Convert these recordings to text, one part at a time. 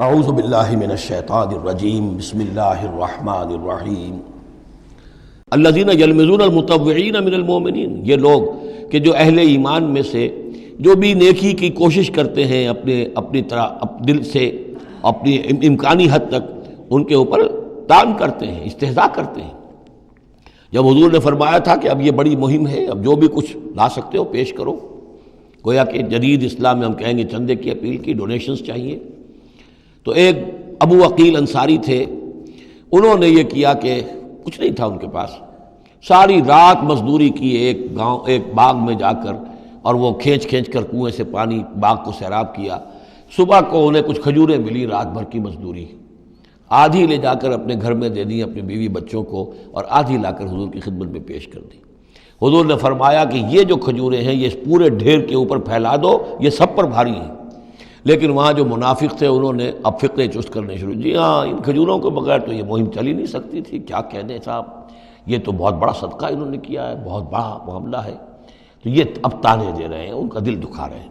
اعوذ باللہ من الشیطان الرجیم بسم اللہ الرحمن الرحیم الذین یلمزون المطوعین من المؤمنین، یہ لوگ کہ جو اہل ایمان میں سے جو بھی نیکی کی کوشش کرتے ہیں اپنی طرح دل سے اپنی امکانی حد تک ان کے اوپر طعن کرتے ہیں، استہزاء کرتے ہیں۔ جب حضور نے فرمایا تھا کہ اب یہ بڑی مہم ہے، اب جو بھی کچھ لا سکتے ہو پیش کرو، گویا کہ جدید اسلام میں ہم کہیں گے چندے کی اپیل کی، ڈونیشنز چاہیے، تو ایک ابو عقیل انصاری تھے، انہوں نے یہ کیا کہ کچھ نہیں تھا ان کے پاس، ساری رات مزدوری کی ایک باغ میں جا کر، اور وہ کھینچ کر کنویں سے پانی باغ کو سیراب کیا۔ صبح کو انہیں کچھ کھجوریں ملی، رات بھر کی مزدوری، آدھی لے جا کر اپنے گھر میں دے دی اپنی بیوی بچوں کو، اور آدھی لا کر حضور کی خدمت میں پیش کر دی۔ حضور نے فرمایا کہ یہ جو کھجوریں ہیں یہ اس پورے ڈھیر کے اوپر پھیلا دو، یہ سب پر بھاری ہیں۔ لیکن وہاں جو منافق تھے انہوں نے اب فقرے چست کرنے شروع، جی ہاں ان کھجوروں کے بغیر تو یہ مہم چل ہی نہیں سکتی تھی، کیا کہنے صاحب، یہ تو بہت بڑا صدقہ انہوں نے کیا ہے، بہت بڑا معاملہ ہے۔ تو یہ اب تانے دے رہے ہیں، ان کا دل دکھا رہے ہیں۔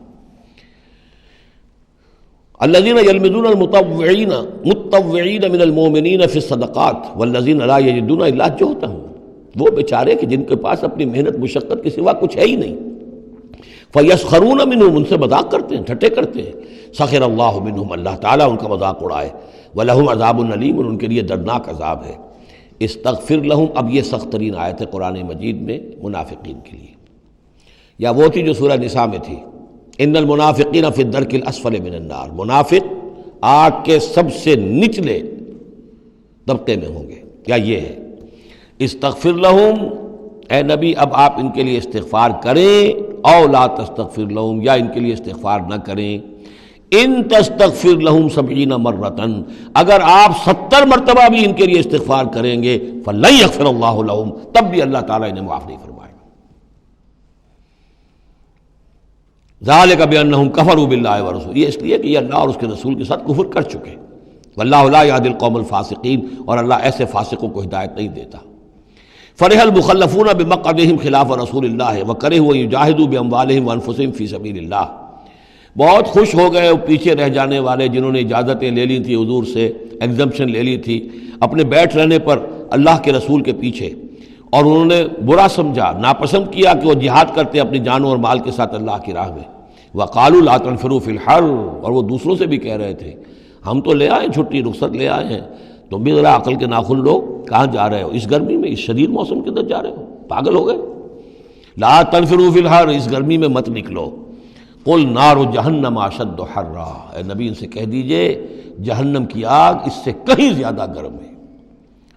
الذین یلمزون المطوعین من المؤمنین فی الصدقات والذین لا یجدون الا جہدہم، وہ بیچارے کہ جن کے پاس اپنی محنت مشقت کے سوا کچھ ہے ہی نہیں، فیسخرون منہم، ان سے مذاق کرتے ہیں، ٹھٹے کرتے ہیں۔ سخر اللہ منہم، اللہ تعالیٰ ان کا مذاق اڑائے۔ ولہم عذاب علیم، اور ان کے لیے دردناک عذاب ہے۔ استغفر لہم، اب یہ سخت ترین آیت ہے قرآن مجید میں منافقین کے لیے، یا وہ تھی جو سورہ نساء میں تھی، ان المنافقین فی الدرک الاسفل من النار، منافق آگ کے سب سے نچلے طبقے میں ہوں گے۔ کیا یہ ہے استغفر لہم، اے نبی اب آپ ان کے لیے استغفار کریں، او لا تستغفر لہم، یا ان کے لیے استغفار نہ کریں۔ ان تستغفر لہم 70 مرتن، اگر آپ 70 مرتبہ بھی ان کے لیے استغفار کریں گے، فلن یغفر اللہ لہم، تب بھی اللہ تعالیٰ انہیں معاف نہیں فرمائے گا۔ ذالک بانہم کفروا باللہ ورسولہ، یہ اس لیے کہ یہ اللہ اور اس کے رسول کے ساتھ کفر کر چکے۔ واللہ لا یہدی القوم الفاسقین، اور اللہ ایسے فاسقوں کو ہدایت نہیں دیتا۔ فرح المخلفون بمقعدہم خلاف رسول اللہ وکرہوا ان یجاہدوا باموالہم وانفسہم فی سبیل اللہ، بہت خوش ہو گئے وہ پیچھے رہ جانے والے جنہوں نے اجازتیں لے لی تھی حضور سے، ایگزمپشن لے لی تھی اپنے بیٹھ رہنے پر اللہ کے رسول کے پیچھے، اور انہوں نے برا سمجھا، ناپسند کیا کہ وہ جہاد کرتے اپنی جانوں اور مال کے ساتھ اللہ کی راہ میں۔ وقالوا لا تنفروا فی الحر، اور وہ دوسروں سے بھی کہہ رہے تھے ہم تو لے آئے چھٹی رخصت لے آئے ہیں، تم بھی ذرا عقل کے ناخن لو، کہاں جا رہے ہو اس گرمی میں، اس شدید موسم کے اندر جا رہے ہو، پاگل ہو گئے۔ لا تنفروا فی الحر، اس گرمی میں مت نکلو۔ قل نار جہنم اشد حرا، اے نبی ان سے کہہ دیجئے جہنم کی آگ اس سے کہیں زیادہ گرم ہے۔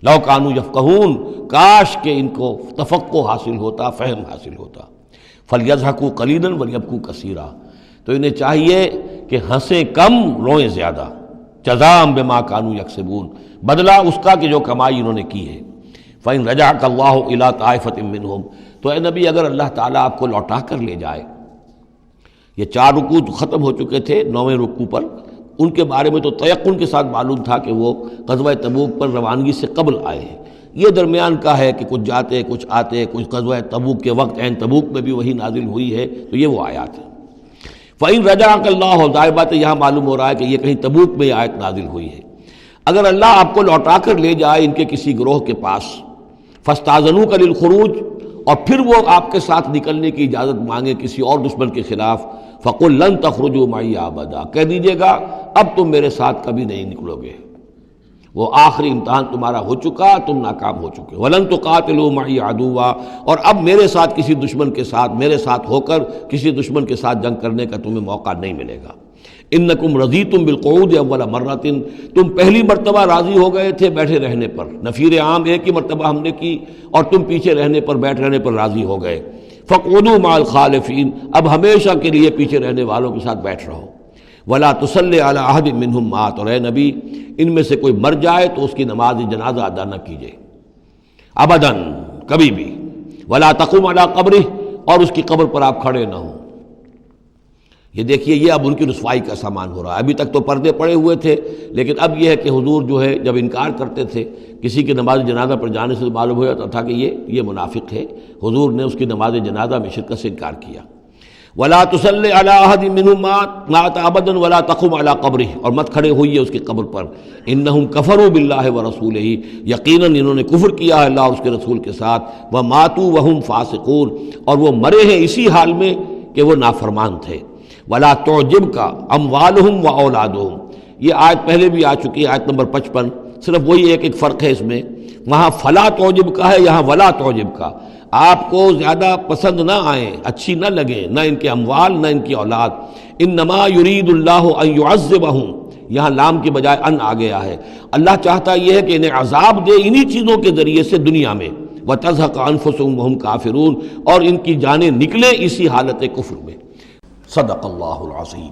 لو کانوا یفقہون، کاش کہ ان کو تفقہ حاصل ہوتا، فہم حاصل ہوتا۔ فلیضحکوا قلیلا ولیبکوا کثیرا، تو انہیں چاہیے کہ ہنسیں کم روئیں زیادہ۔ جزاء بما کانوا یکسبون، بدلہ اس کا کہ جو کمائی انہوں نے کی ہے۔ فإن رجعک اللہ الی طائفۃ منہم، تو اے نبی اگر اللہ تعالیٰ آپ کو لوٹا کر لے جائے، یہ 4 رکوع ختم ہو چکے تھے، 9ویں رکوع پر ان کے بارے میں تو تیقن کے ساتھ معلوم تھا کہ وہ غزوہ تبوک پر روانگی سے قبل آئے ہیں۔ یہ درمیان کا ہے کہ کچھ جاتے کچھ آتے، کچھ غزوہ تبوک کے وقت عین تبوک میں بھی وہی نازل ہوئی ہے، تو یہ وہ آیات ہیں۔ فَإِن رَجَعَكَ اللَّهُ، ظاہر بات ہے یہاں معلوم ہو رہا ہے کہ یہ کہیں تبوک میں یہ آیت نازل ہوئی ہے۔ اگر اللہ آپ کو لوٹا کر لے جائے ان کے کسی گروہ کے پاس، فَاسْتَأْذَنُوكَ لِلْخُرُوجِ، اور پھر وہ آپ کے ساتھ نکلنے کی اجازت مانگے کسی اور دشمن کے خلاف، فَقُلْ لَن تَخْرُجُوا مَعِيَ أَبَدًا، کہہ دیجیے گا اب تم میرے ساتھ کبھی نہیں نکلو گے، وہ آخری امتحان تمہارا ہو چکا، تم ناکام ہو چکے۔ وَلَن تُقَاتِلُوا مَعِيَ عَدُوًّا، اور اب میرے ساتھ کسی دشمن کے ساتھ، میرے ساتھ ہو کر کسی دشمن کے ساتھ جنگ کرنے کا تمہیں موقع نہیں ملے گا۔ اِنَّكُمْ رَضِيتُمْ بِالْقُعُودِ أَوَّلَ مَرَّةٍ، تم پہلی مرتبہ راضی ہو گئے تھے بیٹھے رہنے پر، نفیر عام ایک ہی مرتبہ ہم نے کی، اور تم پیچھے رہنے پر، بیٹھ رہنے پر راضی ہو گئے۔ فَاقْعُدُوا مَعَ الْخَالِفِينَ، اب ہمیشہ کے لیے پیچھے رہنے والوں کے ساتھ بیٹھ رہو۔ وَلَا تُصَلِّ عَلَىٰ أَحَدٍ مِّنْهُمْ مَاتَ، اور اے نبی ان میں سے کوئی مر جائے تو اس کی نماز جنازہ ادا نہ کیجیے، ابداً، کبھی بھی۔ وَلَا تَقُمْ عَلَىٰ قَبْرِهِ، اور اس کی قبر پر آپ کھڑے نہ ہوں۔ یہ دیکھیے یہ اب ان کی رسوائی کا سامان ہو رہا ہے۔ ابھی تک تو پردے پڑے ہوئے تھے، لیکن اب یہ ہے کہ حضور جو ہے جب انکار کرتے تھے کسی کی نماز جنازہ پر جانے سے معلوم ہو جاتا تھا کہ یہ منافق ہے، حضور نے اس کی نماز جنازہ میں شرکت سے انکار کیا۔ ولا تصلی علی احد منہم مات ابدا ولا تقم علی قبرہ، اور مت کھڑے ہوئیے اس کی قبر پر، انہم کفروا باللہ ورسولہ، یقیناً انہوں نے کفر کیا ہے اللہ اور اس کے رسول کے ساتھ، وماتوا وہم فاسقون، اور وہ مرے ہیں اسی حال میں کہ وہ نافرمان تھے۔ ولا تعجبک اموالہم واولادہم، یہ آیت پہلے بھی آ چکی ہے، آیت نمبر 55، صرف وہی ایک فرق ہے اس میں، وہاں فلا تعجب کا ہے، یہاں ولا تعجب کا، آپ کو زیادہ پسند نہ آئیں، اچھی نہ لگیں، نہ ان کے اموال نہ ان کی اولاد، انما یرید اللہ ان یعذبہم، یہاں لام کی بجائے ان آ گیا ہے، اللہ چاہتا یہ ہے کہ انہیں عذاب دے انہی چیزوں کے ذریعے سے دنیا میں، وتزہق انفسہم وہم کافرون، اور ان کی جانیں نکلیں اسی حالت کفر میں۔ صدق اللہ العظیم۔